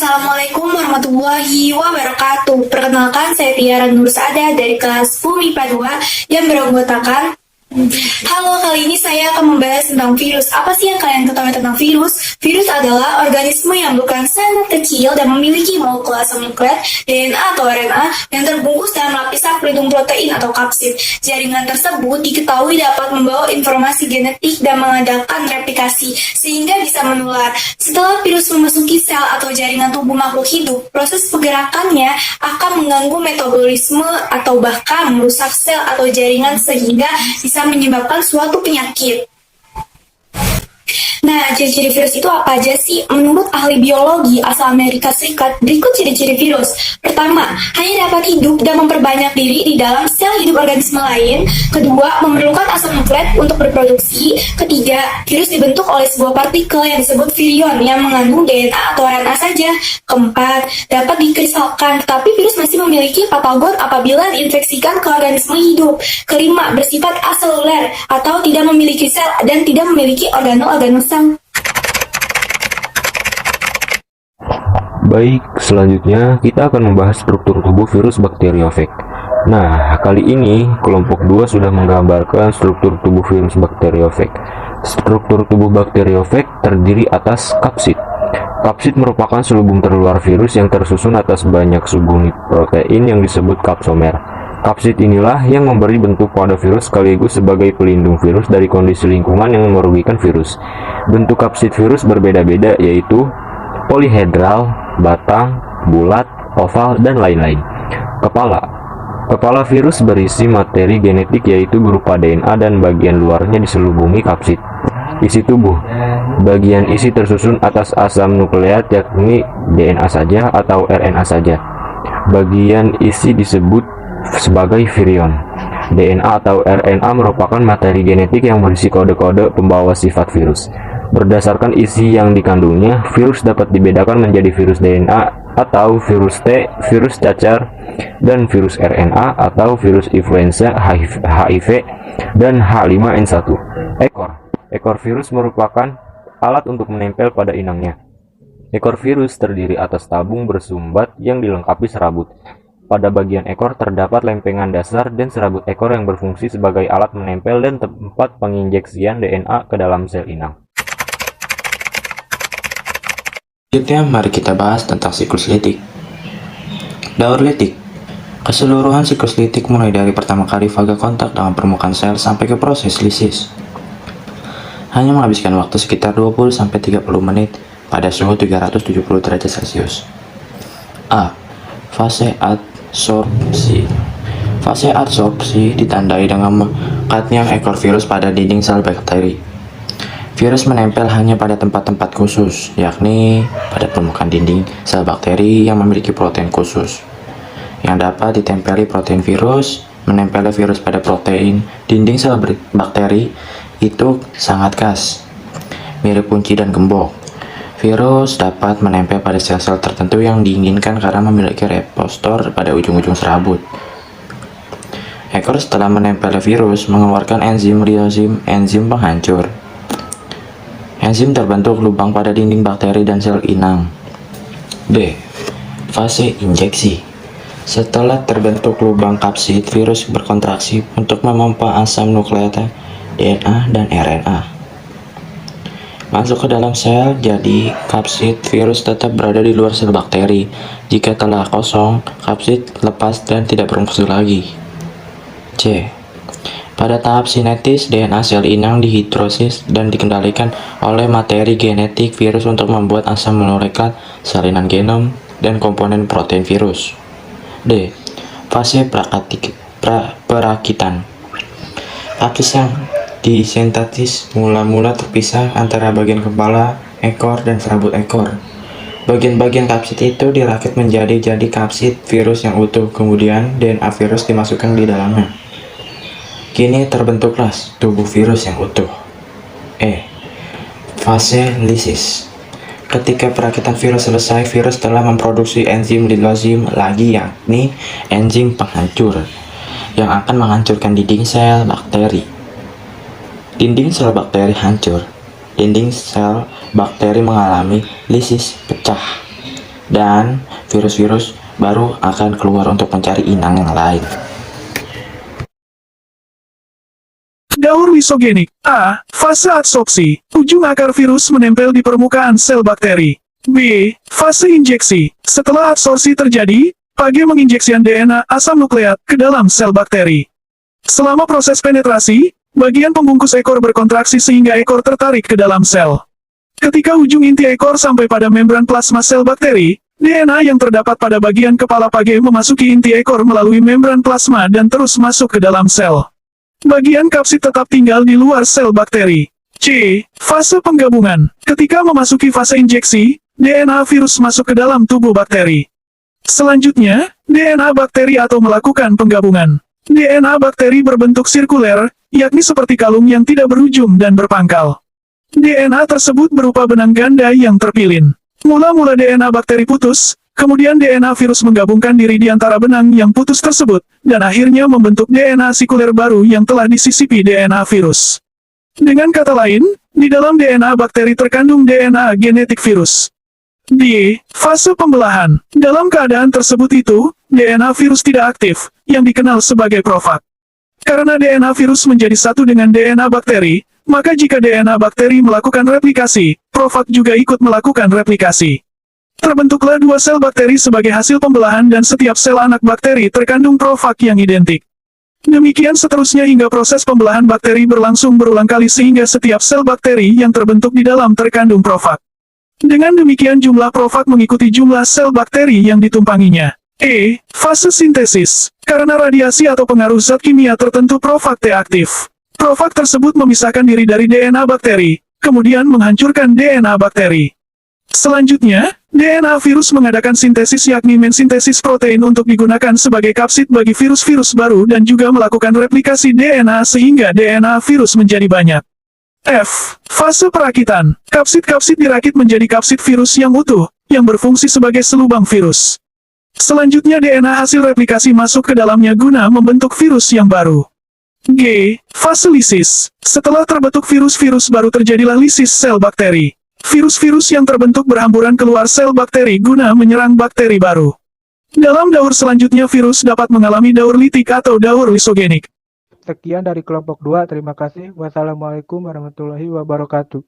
Assalamualaikum warahmatullahi wabarakatuh. Perkenalkan, saya Tiara Nursada dari kelas FUM IPA 2 yang beranggotakan. Halo, kali ini saya akan membahas tentang virus. Apa sih yang kalian ketahui tentang virus? Virus adalah organisme yang bukan sangat kecil dan memiliki molekul asam nukleat, DNA atau RNA, yang terbungkus dalam lapisan pelindung protein atau kapsid. Jaringan tersebut diketahui dapat membawa informasi genetik dan mengadakan replikasi, sehingga bisa menular. Setelah virus memasuki sel atau jaringan tubuh makhluk hidup, proses pergerakannya akan mengganggu metabolisme atau bahkan merusak sel atau jaringan sehingga bisa menyebabkan suatu penyakit. Nah, ciri-ciri virus itu apa aja sih? Menurut ahli biologi asal Amerika Serikat, berikut ciri-ciri virus. Pertama, hanya dapat hidup dan memperbanyak diri di dalam sel hidup organisme lain. Kedua, memerlukan asam nukleat untuk berproduksi. Ketiga, virus dibentuk oleh sebuah partikel yang disebut virion yang mengandung DNA atau RNA saja. Keempat, dapat dikristalkan, tetapi virus masih memiliki patogen apabila diinfeksikan ke organisme hidup. Kelima, bersifat aseluler atau tidak memiliki sel dan tidak memiliki organel-organel sel. Baik, selanjutnya kita akan membahas struktur tubuh virus bakteriofag. Nah, kali ini kelompok 2 sudah menggambarkan struktur tubuh virus bakteriofag. Struktur tubuh bakteriofag terdiri atas kapsid. Kapsid merupakan selubung terluar virus yang tersusun atas banyak subunit protein yang disebut kapsomer. Kapsid inilah yang memberi bentuk pada virus sekaligus sebagai pelindung virus dari kondisi lingkungan yang merugikan virus. Bentuk kapsid virus berbeda-beda, yaitu polihedral, batang, bulat, oval, dan lain-lain. Kepala virus berisi materi genetik yaitu berupa DNA dan bagian luarnya diselubungi kapsid. Isi tubuh. Bagian isi tersusun atas asam nukleat yakni DNA saja atau RNA saja. Bagian isi disebut sebagai virion. DNA atau RNA merupakan materi genetik yang berisi kode-kode pembawa sifat virus. Berdasarkan isi yang dikandungnya, virus dapat dibedakan menjadi virus DNA atau virus T, virus cacar, dan virus RNA atau virus influenza, HIV, dan H5N1. Ekor virus merupakan alat untuk menempel pada inangnya. Ekor virus terdiri atas tabung bersumbat yang dilengkapi serabut. Pada bagian ekor terdapat lempengan dasar dan serabut ekor yang berfungsi sebagai alat menempel dan tempat penginjeksian DNA ke dalam sel inang. Selanjutnya, mari kita bahas tentang siklus litik. Daur litik. Keseluruhan siklus litik mulai dari pertama kali faga kontak dengan permukaan sel sampai ke proses lisis. Hanya menghabiskan waktu sekitar 20-30 menit pada suhu 370 derajat Celcius. A. Fase adsorpsi. Fase adsorpsi ditandai dengan mekatnya ekor virus pada dinding sel bakteri. Virus menempel hanya pada tempat-tempat khusus, yakni pada permukaan dinding sel bakteri yang memiliki protein khusus. Yang dapat ditempeli protein virus, menempel virus pada protein dinding sel bakteri itu sangat khas, mirip kunci dan gembok. Virus dapat menempel pada sel-sel tertentu yang diinginkan karena memiliki reseptor pada ujung-ujung serabut. Ekor setelah menempel virus mengeluarkan enzim riozim, enzim penghancur. Enzim terbentuk lubang pada dinding bakteri dan sel inang. B. Fase injeksi. Setelah terbentuk lubang kapsid, virus berkontraksi untuk memompa asam nukleat, DNA, dan RNA masuk ke dalam sel. Jadi kapsid virus tetap berada di luar sel bakteri. Jika telah kosong, kapsid lepas dan tidak berfungsi lagi. C. Pada tahap sinetis, DNA sel inang dihidrosis dan dikendalikan oleh materi genetik virus untuk membuat asam molekul salinan genom dan komponen protein virus. D. Fase perakitan. Pakis yang disintetis mula-mula terpisah antara bagian kepala, ekor, dan serabut ekor. Bagian-bagian kapsid itu dirakit menjadi kapsid virus yang utuh, kemudian DNA virus dimasukkan di dalamnya. Kini terbentuklah tubuh virus yang utuh. E. Fase lisis. Ketika perakitan virus selesai, virus telah memproduksi enzim lilozim lagi, yakni enzim penghancur, yang akan menghancurkan dinding sel bakteri. Dinding sel bakteri hancur. Dinding sel bakteri mengalami lisis pecah. dan virus-virus baru akan keluar untuk mencari inang yang lain. Daur lisogenik. A. Fase adsorpsi. Ujung akar virus menempel di permukaan sel bakteri. B. Fase injeksi. Setelah adsorpsi terjadi, phage menginjeksikan DNA asam nukleat ke dalam sel bakteri. Selama proses penetrasi, bagian pembungkus ekor berkontraksi sehingga ekor tertarik ke dalam sel. Ketika ujung inti ekor sampai pada membran plasma sel bakteri, DNA yang terdapat pada bagian kepala phage memasuki inti ekor melalui membran plasma dan terus masuk ke dalam sel. Bagian kapsid tetap tinggal di luar sel bakteri. C. Fase penggabungan. Ketika memasuki fase injeksi, DNA virus masuk ke dalam tubuh bakteri. Selanjutnya, DNA bakteri atau melakukan penggabungan. DNA bakteri berbentuk sirkuler, yakni seperti kalung yang tidak berujung dan berpangkal. DNA tersebut berupa benang ganda yang terpilin. Mula-mula DNA bakteri putus, kemudian DNA virus menggabungkan diri di antara benang yang putus tersebut, dan akhirnya membentuk DNA sikuler baru yang telah disisipi DNA virus. Dengan kata lain, di dalam DNA bakteri terkandung DNA genetik virus. D. Fase pembelahan. Dalam keadaan tersebut itu, DNA virus tidak aktif, yang dikenal sebagai profag. Karena DNA virus menjadi satu dengan DNA bakteri, maka jika DNA bakteri melakukan replikasi, profag juga ikut melakukan replikasi. Terbentuklah dua sel bakteri sebagai hasil pembelahan dan setiap sel anak bakteri terkandung profag yang identik. Demikian seterusnya hingga proses pembelahan bakteri berlangsung berulang kali sehingga setiap sel bakteri yang terbentuk di dalam terkandung profag. Dengan demikian jumlah profag mengikuti jumlah sel bakteri yang ditumpanginya. E. Fase sintesis. Karena radiasi atau pengaruh zat kimia tertentu profag T aktif. Profag tersebut memisahkan diri dari DNA bakteri, kemudian menghancurkan DNA bakteri. Selanjutnya, DNA virus mengadakan sintesis yakni mensintesis protein untuk digunakan sebagai kapsid bagi virus-virus baru dan juga melakukan replikasi DNA sehingga DNA virus menjadi banyak. F. Fase perakitan. Kapsid-kapsid dirakit menjadi kapsid virus yang utuh, yang berfungsi sebagai selubang virus. Selanjutnya DNA hasil replikasi masuk ke dalamnya guna membentuk virus yang baru. G. Fase lisis. Setelah terbentuk virus-virus baru terjadilah lisis sel bakteri. Virus-virus yang terbentuk berhamburan keluar sel bakteri guna menyerang bakteri baru. Dalam daur selanjutnya virus dapat mengalami daur litik atau daur lisogenik. Sekian dari kelompok 2, terima kasih. Wassalamualaikum warahmatullahi wabarakatuh.